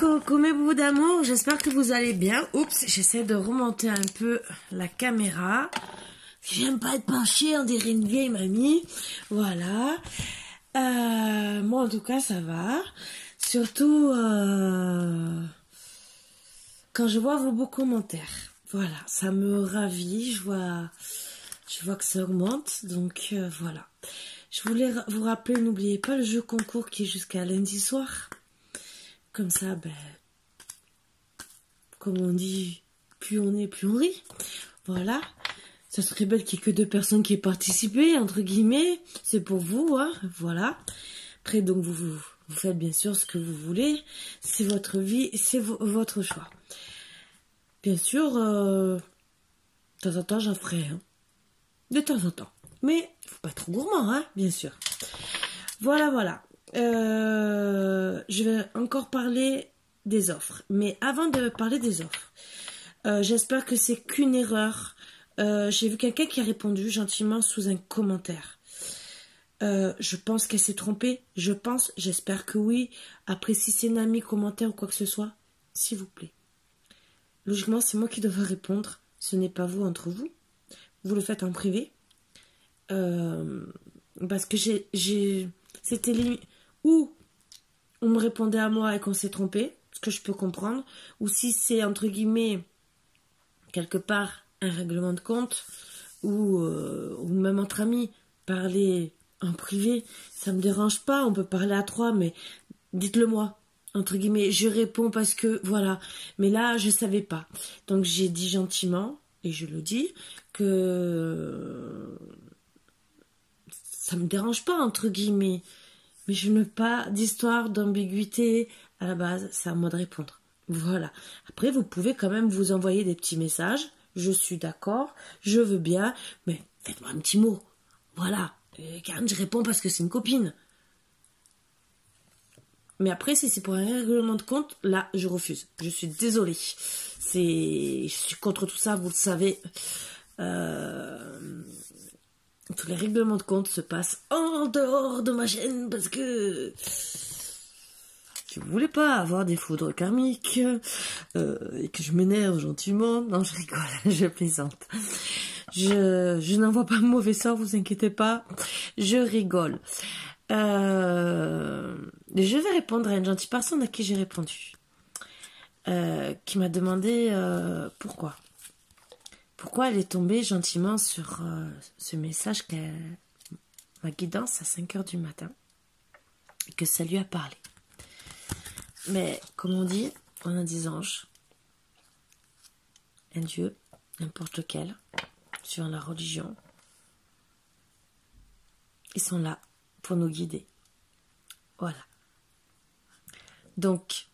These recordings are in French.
Coucou mes bouts d'amour, j'espère que vous allez bien. Oups, j'essaie de remonter un peu la caméra. J'aime pas être penchée, on dirait une vieille mamie. Voilà. Moi en tout cas ça va. Surtout quand je vois vos beaux commentaires. Voilà, ça me ravit, je vois que ça augmente. Donc voilà. Je voulais vous rappeler, n'oubliez pas le jeu concours qui est jusqu'à lundi soir. Comme ça, ben, comme on dit, plus on est, plus on rit. Voilà. Ça serait bête qu'il n'y ait que 2 personnes qui aient participé, entre guillemets. C'est pour vous, hein. Voilà. Après, donc, vous faites bien sûr ce que vous voulez. C'est votre vie, c'est votre choix. Bien sûr, de temps en temps, j'en ferai, hein. De temps en temps. Mais, il faut pas être trop gourmand, hein, bien sûr. Voilà, voilà. Je vais encore parler des offres. Mais avant de parler des offres, j'espère que c'est qu'une erreur. J'ai vu quelqu'un qui a répondu gentiment sous un commentaire. Je pense qu'elle s'est trompée. J'espère que oui. Après, si c'est un ami, commentaire ou quoi que ce soit, s'il vous plaît. Logiquement, c'est moi qui devrais répondre. Ce n'est pas vous entre vous. Vous le faites en privé. Parce que c'était limite. Ou on me répondait à moi et qu'on s'est trompé, ce que je peux comprendre, ou si c'est entre guillemets quelque part un règlement de compte, ou même entre amis, parler en privé, ça me dérange pas, on peut parler à 3, mais dites-le moi, entre guillemets, je réponds parce que voilà, mais là je savais pas, donc j'ai dit gentiment, et je le dis, que ça me dérange pas entre guillemets. Mais je n'ai pas d'histoire d'ambiguïté. À la base, c'est à moi de répondre. Voilà. Après, vous pouvez quand même vous envoyer des petits messages. Je suis d'accord, je veux bien, mais faites-moi un petit mot. Voilà. Et Karen, je réponds parce que c'est une copine. Mais après, si c'est pour un règlement de compte, là, je refuse. Je suis désolée. Je suis contre tout ça, vous le savez. Tous les règlements de compte se passent en dehors de ma chaîne parce que je voulais pas avoir des foudres karmiques et que je m'énerve gentiment. Non, je rigole, je plaisante. Je n'envoie pas mauvais sort, vous inquiétez pas. Je rigole. Je vais répondre à une gentille personne à qui j'ai répondu. Qui m'a demandé pourquoi. Pourquoi elle est tombée gentiment sur ce message, ma guidance à 5 h du matin, et que ça lui a parlé. Mais comme on dit, on a des anges, un Dieu, n'importe lequel, sur la religion. Ils sont là pour nous guider. Voilà. Donc,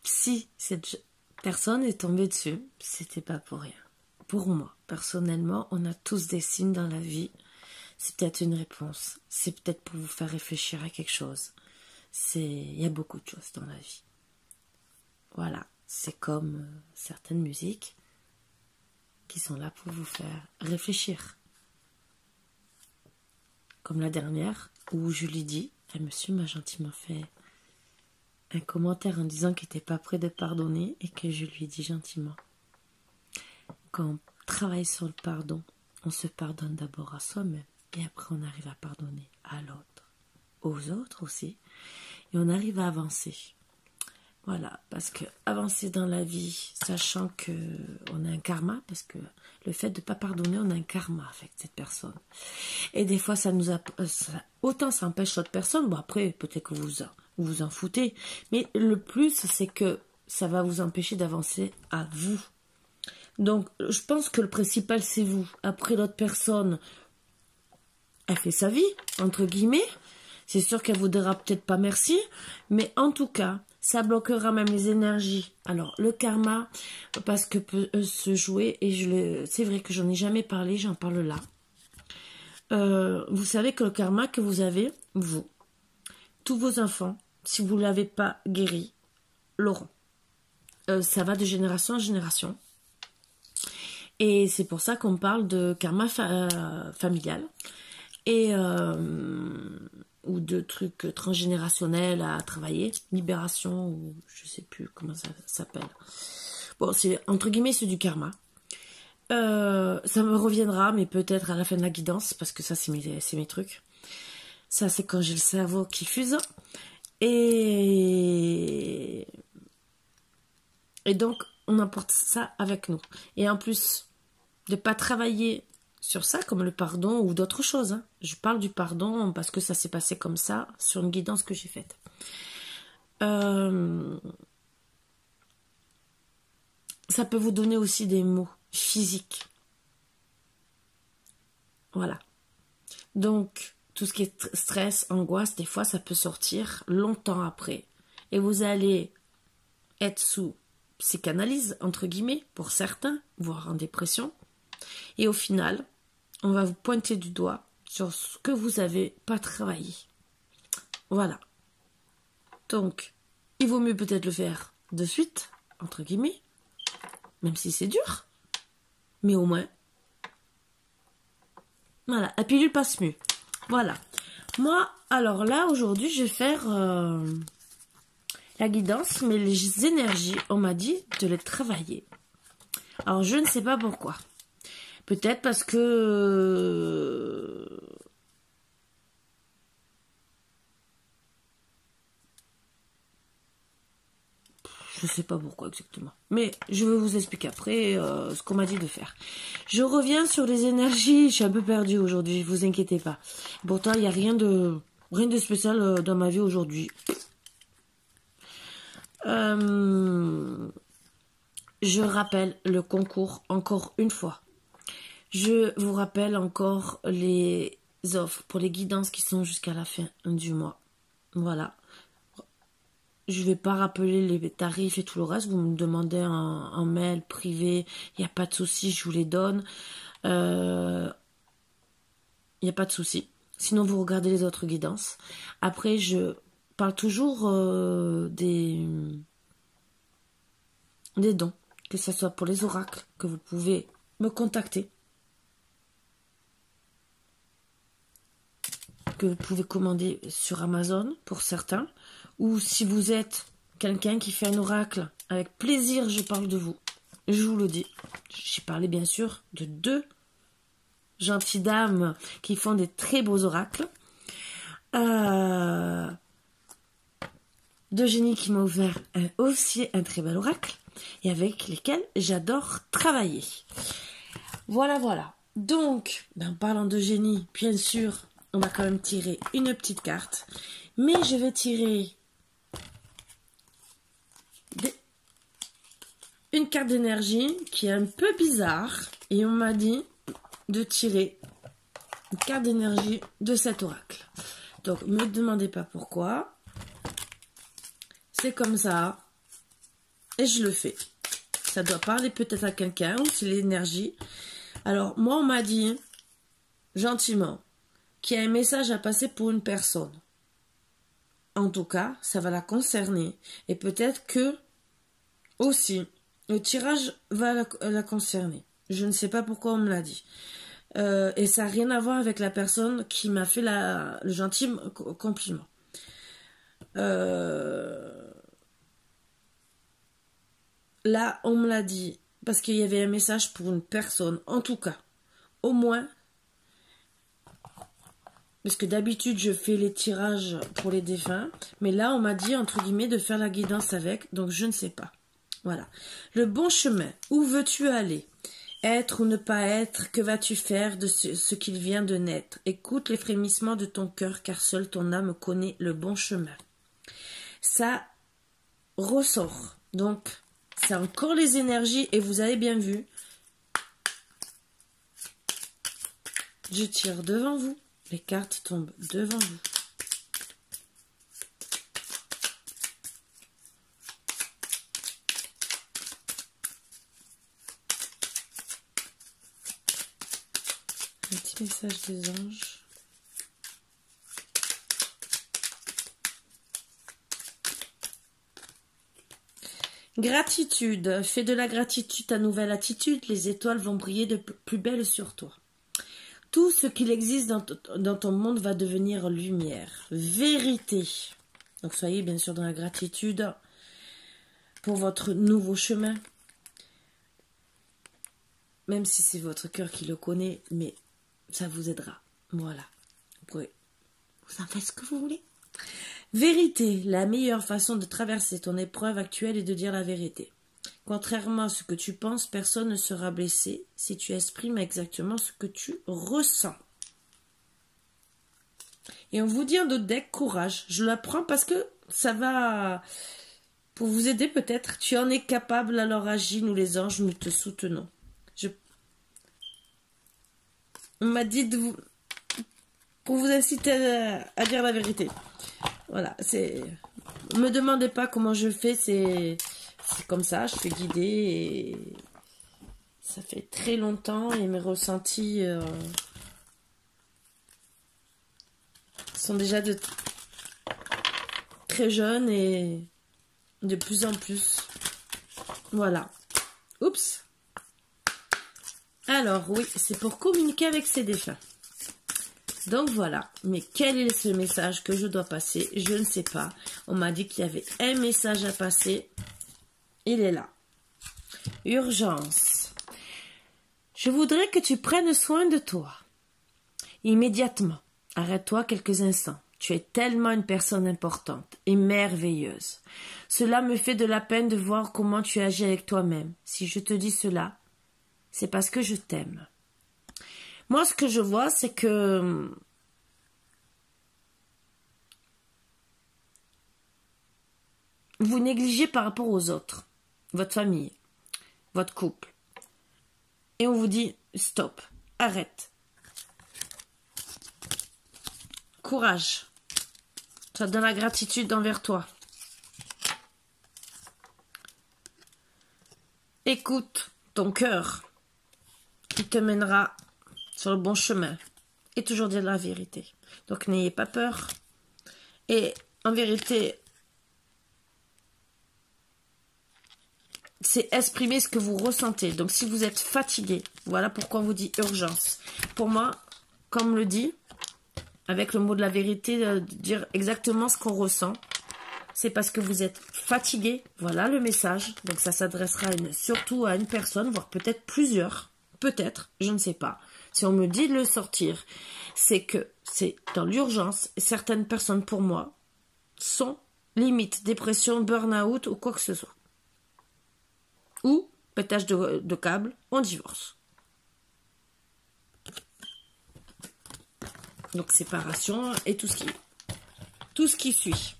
si cette personne est tombée dessus, c'était pas pour rien. Pour moi, personnellement, on a tous des signes dans la vie. C'est peut-être une réponse. C'est peut-être pour vous faire réfléchir à quelque chose. Il y a beaucoup de choses dans la vie. Voilà. C'est comme certaines musiques qui sont là pour vous faire réfléchir. Comme la dernière, où je lui dis, un monsieur m'a gentiment fait un commentaire en disant qu'il n'était pas prêt de pardonner et que je lui ai dit gentiment. Quand on travaille sur le pardon, on se pardonne d'abord à soi-même et après on arrive à pardonner à l'autre, aux autres aussi, et on arrive à avancer. Voilà, parce que avancer dans la vie, sachant que on a un karma, parce que le fait de ne pas pardonner, on a un karma avec cette personne. Et des fois, autant ça empêche l'autre personne, bon après, peut-être que vous vous en foutez, mais le plus, c'est que ça va vous empêcher d'avancer à vous. Donc, je pense que le principal, c'est vous. Après, l'autre personne, elle fait sa vie, entre guillemets. C'est sûr qu'elle vous dira peut-être pas merci, mais en tout cas, ça bloquera même les énergies. Alors, le karma, parce que peut se jouer, et c'est vrai que j'en ai jamais parlé, j'en parle là. Vous savez que le karma que vous avez, vous, tous vos enfants, si vous ne l'avez pas guéri, l'auront. Ça va de génération en génération. Et c'est pour ça qu'on parle de karma familial. Et ou de trucs transgénérationnels à travailler. Libération, ou je sais plus comment ça s'appelle. Bon, c'est entre guillemets, c'est du karma. Ça me reviendra, mais peut-être à la fin de la guidance, parce que ça, c'est mes trucs. Ça, c'est quand j'ai le cerveau qui fuse. Et donc, on emporte ça avec nous. Et en plus, de pas travailler sur ça, comme le pardon ou d'autres choses. Hein. Je parle du pardon parce que ça s'est passé comme ça sur une guidance que j'ai faite. Ça peut vous donner aussi des mots physiques. Voilà. Donc, tout ce qui est stress, angoisse, des fois, ça peut sortir longtemps après. Et vous allez être sous psychanalyse, entre guillemets, pour certains, voire en dépression. Et au final, on va vous pointer du doigt sur ce que vous n'avez pas travaillé. Voilà. Donc, il vaut mieux peut-être le faire de suite, entre guillemets, même si c'est dur, mais au moins, voilà, la pilule passe mieux. Voilà. Moi, alors là, aujourd'hui, je vais faire la guidance, mais les énergies, on m'a dit de les travailler. Alors, je ne sais pas pourquoi. Peut-être parce que... Je sais pas pourquoi exactement. Mais je vais vous expliquer après ce qu'on m'a dit de faire. Je reviens sur les énergies. Je suis un peu perdue aujourd'hui, ne vous inquiétez pas. Pourtant, il n'y a rien de spécial dans ma vie aujourd'hui. Je rappelle le concours encore une fois. Je vous rappelle encore les offres pour les guidances qui sont jusqu'à la fin du mois. Voilà. Je ne vais pas rappeler les tarifs et tout le reste. Vous me demandez en mail privé. Il n'y a pas de souci, je vous les donne. Il n'y a pas de souci. Sinon, vous regardez les autres guidances. Après, je parle toujours des dons. Que ce soit pour les oracles, que vous pouvez me contacter. Que vous pouvez commander sur Amazon pour certains. Ou si vous êtes quelqu'un qui fait un oracle, avec plaisir, je parle de vous. Je vous le dis. J'ai parlé bien sûr de 2 gentilles dames qui font des très beaux oracles. D'Eugénie qui m'a ouvert aussi un très bel oracle et avec lesquels j'adore travailler. Voilà, voilà. Donc, en parlant d'Eugénie, bien sûr, on va quand même tirer une petite carte. Mais je vais tirer une carte d'énergie qui est un peu bizarre. Et on m'a dit de tirer une carte d'énergie de cet oracle. Donc, ne me demandez pas pourquoi. C'est comme ça. Et je le fais. Ça doit parler peut-être à quelqu'un ou c'est l'énergie. Alors, moi, on m'a dit, gentiment, qu'il y a un message à passer pour une personne. En tout cas, ça va la concerner. Et peut-être que, aussi, le tirage va la concerner. Je ne sais pas pourquoi on me l'a dit. Et ça n'a rien à voir avec la personne qui m'a fait le gentil compliment. Là, on me l'a dit parce qu'il y avait un message pour une personne. En tout cas, au moins, parce que d'habitude, je fais les tirages pour les défunts. Mais là, on m'a dit, entre guillemets, de faire la guidance avec. Donc, je ne sais pas. Voilà. Le bon chemin. Où veux-tu aller? Être ou ne pas être, que vas-tu faire de ce qu'il vient de naître? Écoute les frémissements de ton cœur, car seule ton âme connaît le bon chemin. Ça ressort. Donc, c'est encore les énergies, et vous avez bien vu. Je tire devant vous. Les cartes tombent devant vous. Un petit message des anges. Gratitude. Fais de la gratitude ta nouvelle attitude. Les étoiles vont briller de plus belle sur toi. Tout ce qu'il existe dans ton monde va devenir lumière, vérité. Donc soyez bien sûr dans la gratitude pour votre nouveau chemin. Même si c'est votre cœur qui le connaît, mais ça vous aidera. Voilà. Vous pouvez vous en faire ce que vous voulez. Vérité, la meilleure façon de traverser ton épreuve actuelle est de dire la vérité. Contrairement à ce que tu penses, personne ne sera blessé si tu exprimes exactement ce que tu ressens. Et on vous dit en d'autres decks, courage. Je l'apprends parce que ça va pour vous aider peut-être. Tu en es capable, alors agis, nous les anges, nous te soutenons. On m'a dit de vous... pour vous inciter à dire la vérité. Voilà, c'est... Me demandez pas comment je fais, c'est comme ça, je suis guidée et ça fait très longtemps et mes ressentis sont déjà de très jeunes et de plus en plus. Voilà. Oups. Alors oui, c'est pour communiquer avec ses défunts. Donc voilà, mais quel est ce message que je dois passer? Je ne sais pas. On m'a dit qu'il y avait un message à passer. Il est là. Urgence. Je voudrais que tu prennes soin de toi. Immédiatement. Arrête-toi quelques instants. Tu es tellement une personne importante et merveilleuse. Cela me fait de la peine de voir comment tu agis avec toi-même. Si je te dis cela, c'est parce que je t'aime. Moi, ce que je vois, c'est que vous négligez par rapport aux autres, votre famille, votre couple. Et on vous dit, stop, arrête. Courage. Ça donne la gratitude envers toi. Écoute ton cœur qui te mènera sur le bon chemin et toujours dire la vérité. Donc n'ayez pas peur. Et en vérité, c'est exprimer ce que vous ressentez. Donc si vous êtes fatigué, voilà pourquoi on vous dit urgence. Pour moi, comme le dit, avec le mot de la vérité, de dire exactement ce qu'on ressent, c'est parce que vous êtes fatigué. Voilà le message. Donc ça s'adressera surtout à une personne, voire peut-être plusieurs. Peut-être, je ne sais pas. Si on me dit de le sortir, c'est que c'est dans l'urgence. Certaines personnes, pour moi, sont limite dépression, burn-out ou quoi que ce soit. Ou pétage de câble, on divorce. Donc séparation et tout ce qui suit.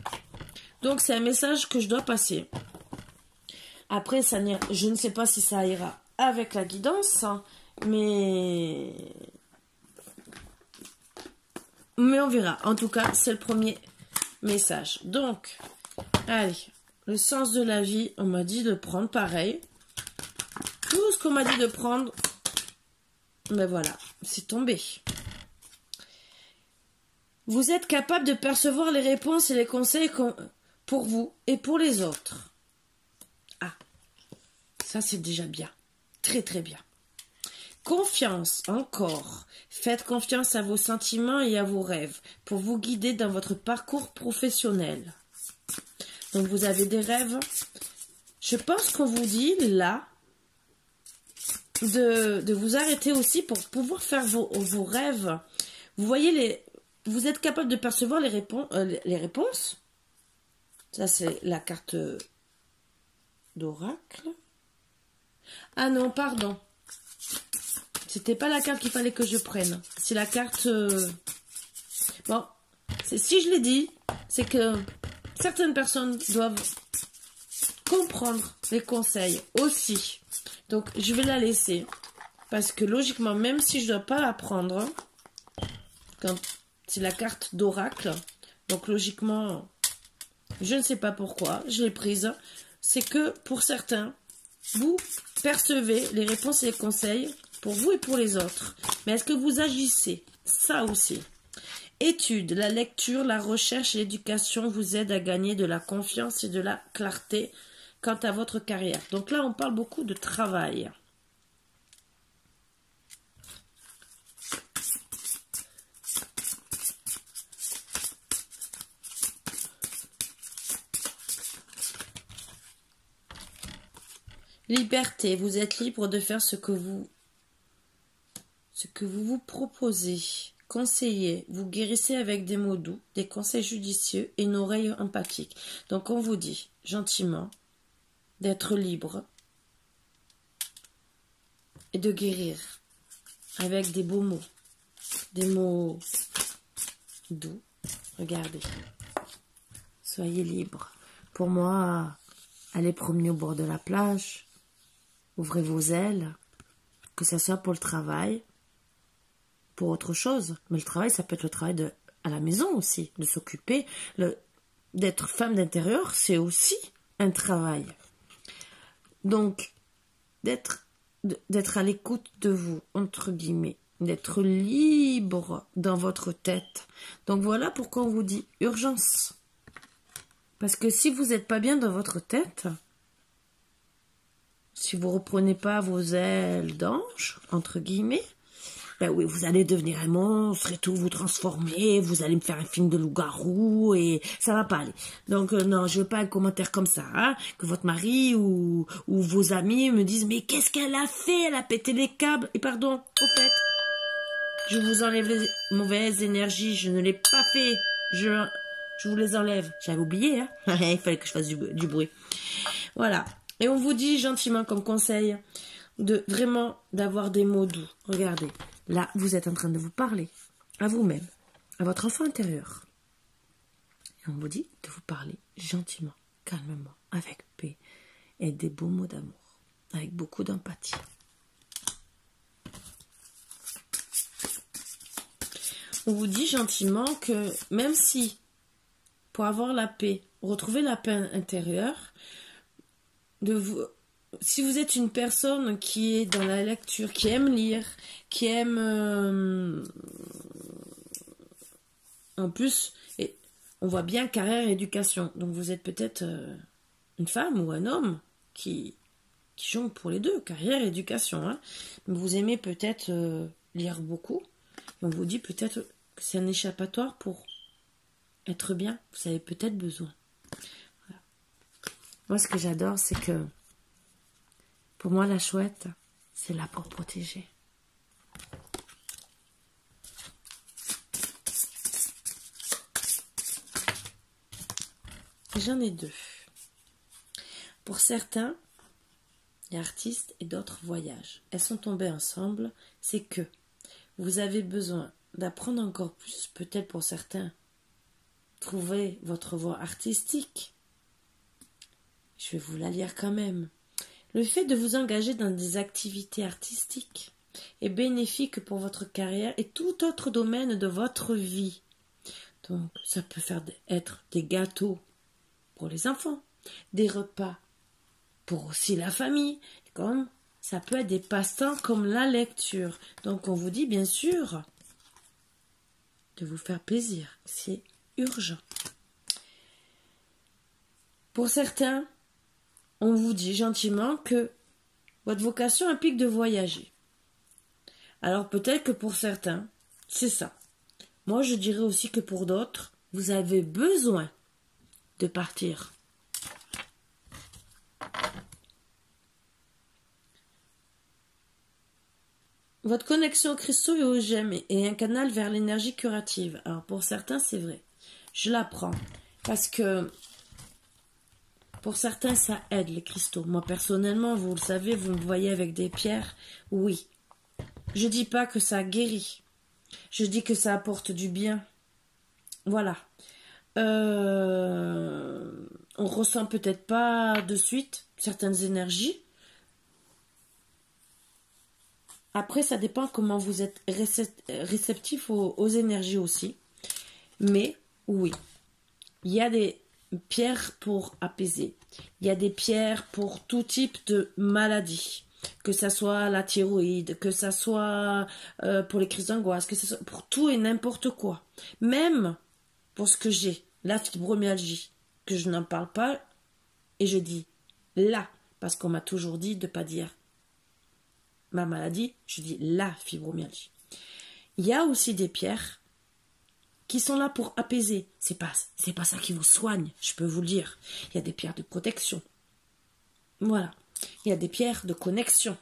Donc c'est un message que je dois passer. Après, je ne sais pas si ça ira avec la guidance, mais on verra. En tout cas, c'est le premier message. Donc, allez, le sens de la vie, on m'a dit de prendre pareil. Tout ce qu'on m'a dit de prendre, ben voilà, c'est tombé. Vous êtes capable de percevoir les réponses et les conseils pour vous et pour les autres. Ah, ça c'est déjà bien. Très très bien. Confiance, encore. Faites confiance à vos sentiments et à vos rêves pour vous guider dans votre parcours professionnel. Donc vous avez des rêves. Je pense qu'on vous dit là de vous arrêter aussi pour pouvoir faire vos rêves. Vous voyez vous êtes capable de percevoir les réponses. Ça c'est la carte d'oracle. Ah non, pardon. C'était pas la carte qu'il fallait que je prenne. C'est la carte... Bon, si je l'ai dit, c'est que certaines personnes doivent comprendre les conseils aussi. Donc, je vais la laisser. Parce que logiquement, même si je ne dois pas la prendre, quand c'est la carte d'oracle, donc logiquement, je ne sais pas pourquoi, je l'ai prise. C'est que pour certains, vous percevez les réponses et les conseils pour vous et pour les autres. Mais est-ce que vous agissez? Ça aussi. Études, la lecture, la recherche et l'éducation vous aident à gagner de la confiance et de la clarté quant à votre carrière. Donc là, on parle beaucoup de travail. Liberté, vous êtes libre de faire ce que vous vous proposez. Conseillez, vous guérissez avec des mots doux, des conseils judicieux et une oreille empathique. Donc on vous dit gentiment d'être libre et de guérir avec des beaux mots, des mots doux. Regardez, soyez libre. Pour moi, allez promener au bord de la plage, ouvrez vos ailes, que ce soit pour le travail, pour autre chose. Mais le travail, ça peut être le travail à la maison aussi, de s'occuper. D'être femme d'intérieur, c'est aussi un travail. Donc, d'être à l'écoute de vous, entre guillemets, d'être libre dans votre tête. Donc voilà pourquoi on vous dit urgence. Parce que si vous n'êtes pas bien dans votre tête, si vous ne reprenez pas vos ailes d'ange, entre guillemets, ben oui, vous allez devenir un monstre et tout, vous transformer, vous allez me faire un film de loup-garou et ça va pas aller. Donc non, je veux pas un commentaire comme ça, hein, que votre mari ou vos amis me disent mais qu'est-ce qu'elle a fait? Elle a pété les câbles. Et pardon, au fait, je vous enlève les mauvaises énergies, je ne l'ai pas fait. Je vous les enlève. J'avais oublié, hein. Il fallait que je fasse du bruit. Voilà. Et on vous dit gentiment comme conseil de vraiment d'avoir des mots doux. Regardez. Là, vous êtes en train de vous parler à vous-même, à votre enfant intérieur. Et on vous dit de vous parler gentiment, calmement, avec paix et des beaux mots d'amour, avec beaucoup d'empathie. On vous dit gentiment que même si, pour avoir la paix, retrouver la paix intérieure, si vous êtes une personne qui est dans la lecture, qui aime lire, qui aime... en plus, on voit bien carrière et éducation. Donc vous êtes peut-être une femme ou un homme qui jongle pour les deux, carrière et éducation. Hein. Vous aimez peut-être lire beaucoup. On vous dit peut-être que c'est un échappatoire pour être bien. Vous avez peut-être besoin. Voilà. Moi, ce que j'adore, c'est que pour moi, la chouette, c'est là pour protéger. J'en ai deux. Pour certains, il y a artistes et d'autres voyages. Elles sont tombées ensemble. C'est que vous avez besoin d'apprendre encore plus, peut-être pour certains, trouver votre voie artistique. Je vais vous la lire quand même. Le fait de vous engager dans des activités artistiques est bénéfique pour votre carrière et tout autre domaine de votre vie. Donc, ça peut être des gâteaux pour les enfants, des repas pour aussi la famille, comme ça peut être des passe-temps comme la lecture. Donc, on vous dit bien sûr de vous faire plaisir. C'est urgent. Pour certains, on vous dit gentiment que votre vocation implique de voyager. Alors peut-être que pour certains, c'est ça. Moi, je dirais aussi que pour d'autres, vous avez besoin de partir. Votre connexion aux cristaux et aux gemmes est un canal vers l'énergie curative. Alors pour certains, c'est vrai. Je l'apprends parce que pour certains, ça aide les cristaux. Moi, personnellement, vous le savez, vous me voyez avec des pierres. Oui. Je dis pas que ça guérit. Je dis que ça apporte du bien. Voilà. On ressent peut-être pas de suite certaines énergies. Après, ça dépend comment vous êtes réceptif aux énergies aussi. Mais, oui. Il y a des pierres pour apaiser. Il y a des pierres pour tout type de maladie. Que ça soit la thyroïde, que ça soit pour les crises d'angoisse, que ça soit pour tout et n'importe quoi. Même pour ce que j'ai, la fibromyalgie, que je n'en parle pas, et je dis là, parce qu'on m'a toujours dit de ne pas dire ma maladie, je dis la fibromyalgie. Il y a aussi des pierres qui sont là pour apaiser. C'est pas ça qui vous soigne, je peux vous le dire. Il y a des pierres de protection. Voilà. Il y a des pierres de connexion.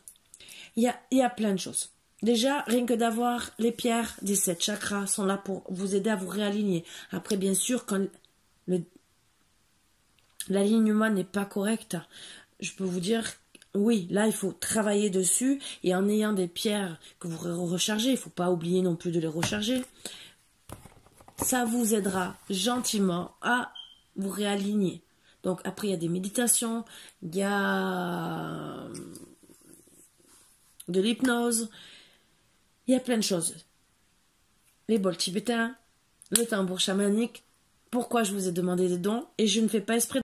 Il y a plein de choses. Déjà, rien que d'avoir les pierres des 7 chakras sont là pour vous aider à vous réaligner. Après, bien sûr, quand l'alignement n'est pas correct, je peux vous dire, oui, là, il faut travailler dessus. Et en ayant des pierres que vous rechargez, il ne faut pas oublier non plus de les recharger. Ça vous aidera gentiment à vous réaligner. Donc, après, il y a des méditations, il y a de l'hypnose, il y a plein de choses. Les bols tibétains, le tambour chamanique. Pourquoi je vous ai demandé des dons et je ne fais pas exprès